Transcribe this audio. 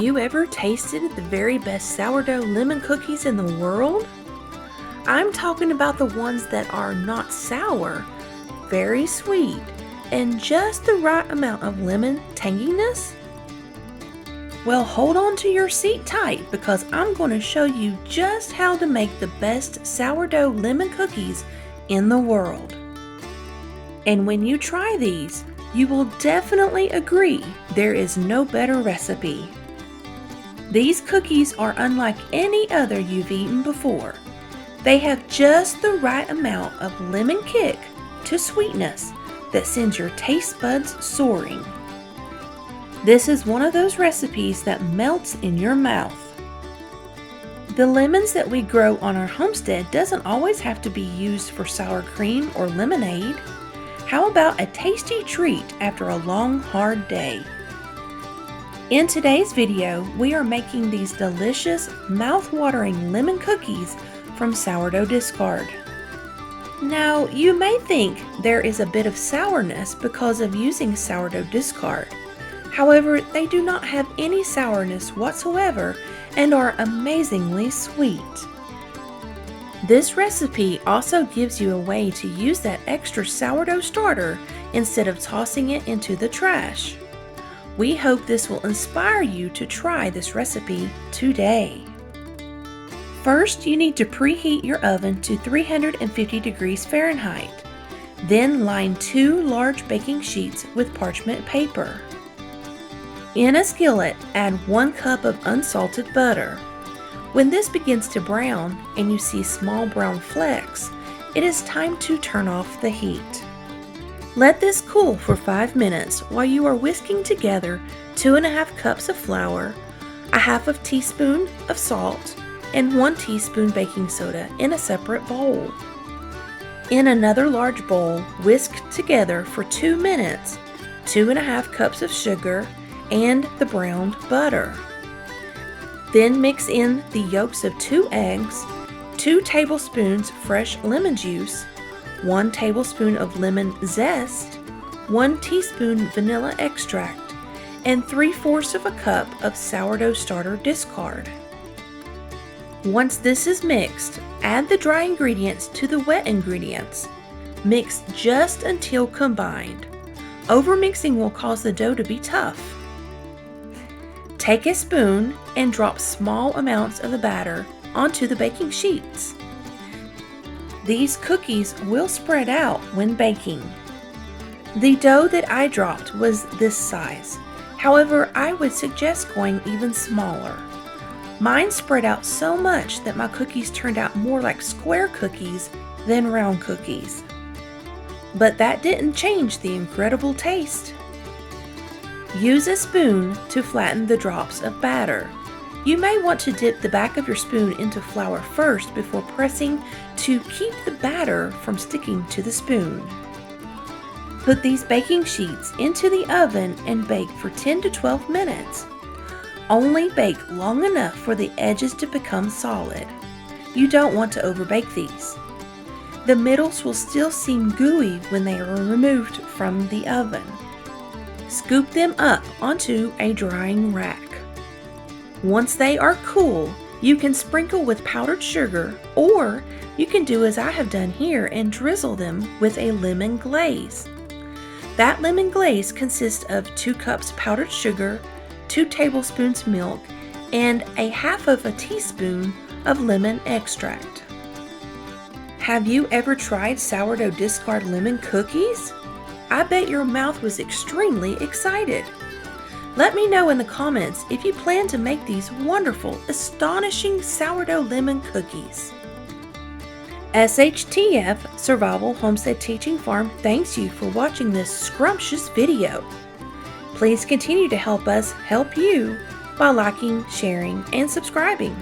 you ever tasted the very best sourdough lemon cookies in the world? I'm talking about the ones that are not sour, very sweet, and just the right amount of lemon tanginess? Well, hold on to your seat tight because I'm going to show you just how to make the best sourdough lemon cookies in the world. And when you try these, you will definitely agree there is no better recipe. These cookies are unlike any other you've eaten before. They have just the right amount of lemon kick to sweetness that sends your taste buds soaring. This is one of those recipes that melts in your mouth. The lemons that we grow on our homestead doesn't always have to be used for sour cream or lemonade. How about a tasty treat after a long, hard day? In today's video, we are making these delicious, mouth-watering lemon cookies from sourdough discard. Now, you may think there is a bit of sourness because of using sourdough discard. However, they do not have any sourness whatsoever and are amazingly sweet. This recipe also gives you a way to use that extra sourdough starter instead of tossing it into the trash. We hope this will inspire you to try this recipe today. First, you need to preheat your oven to 350 degrees Fahrenheit. Then line 2 large baking sheets with parchment paper. In a skillet, add 1 cup of unsalted butter. When this begins to brown and you see small brown flecks, it is time to turn off the heat. Let this cool for 5 minutes while you are whisking together 2½ cups of flour, a ½ teaspoon of salt, and 1 teaspoon baking soda in a separate bowl. In another large bowl, whisk together for 2 minutes 2½ cups of sugar and the browned butter. Then mix in the yolks of 2 eggs, 2 tablespoons fresh lemon juice, 1 tablespoon of lemon zest, 1 teaspoon vanilla extract, and 3/4 of a cup of sourdough starter discard. Once this is mixed, add the dry ingredients to the wet ingredients. Mix just until combined. Overmixing will cause the dough to be tough. Take a spoon and drop small amounts of the batter onto the baking sheets. These cookies will spread out when baking. The dough that I dropped was this size. However, I would suggest going even smaller. Mine spread out so much that my cookies turned out more like square cookies than round cookies. But that didn't change the incredible taste. Use a spoon to flatten the drops of batter. You may want to dip the back of your spoon into flour first before pressing to keep the batter from sticking to the spoon. Put these baking sheets into the oven and bake for 10 to 12 minutes. Only bake long enough for the edges to become solid. You don't want to overbake these. The middles will still seem gooey when they are removed from the oven. Scoop them up onto a drying rack. Once they are cool, you can sprinkle with powdered sugar, or you can do as I have done here and drizzle them with a lemon glaze. That lemon glaze consists of 2 cups powdered sugar, 2 tablespoons milk, and a ½ teaspoon of lemon extract. Have you ever tried sourdough discard lemon cookies? I bet your mouth was extremely excited. Let me know in the comments if you plan to make these wonderful, astonishing sourdough lemon cookies. SHTF, Survival Homestead Teaching Farm, thanks you for watching this scrumptious video. Please continue to help us help you by liking, sharing, and subscribing.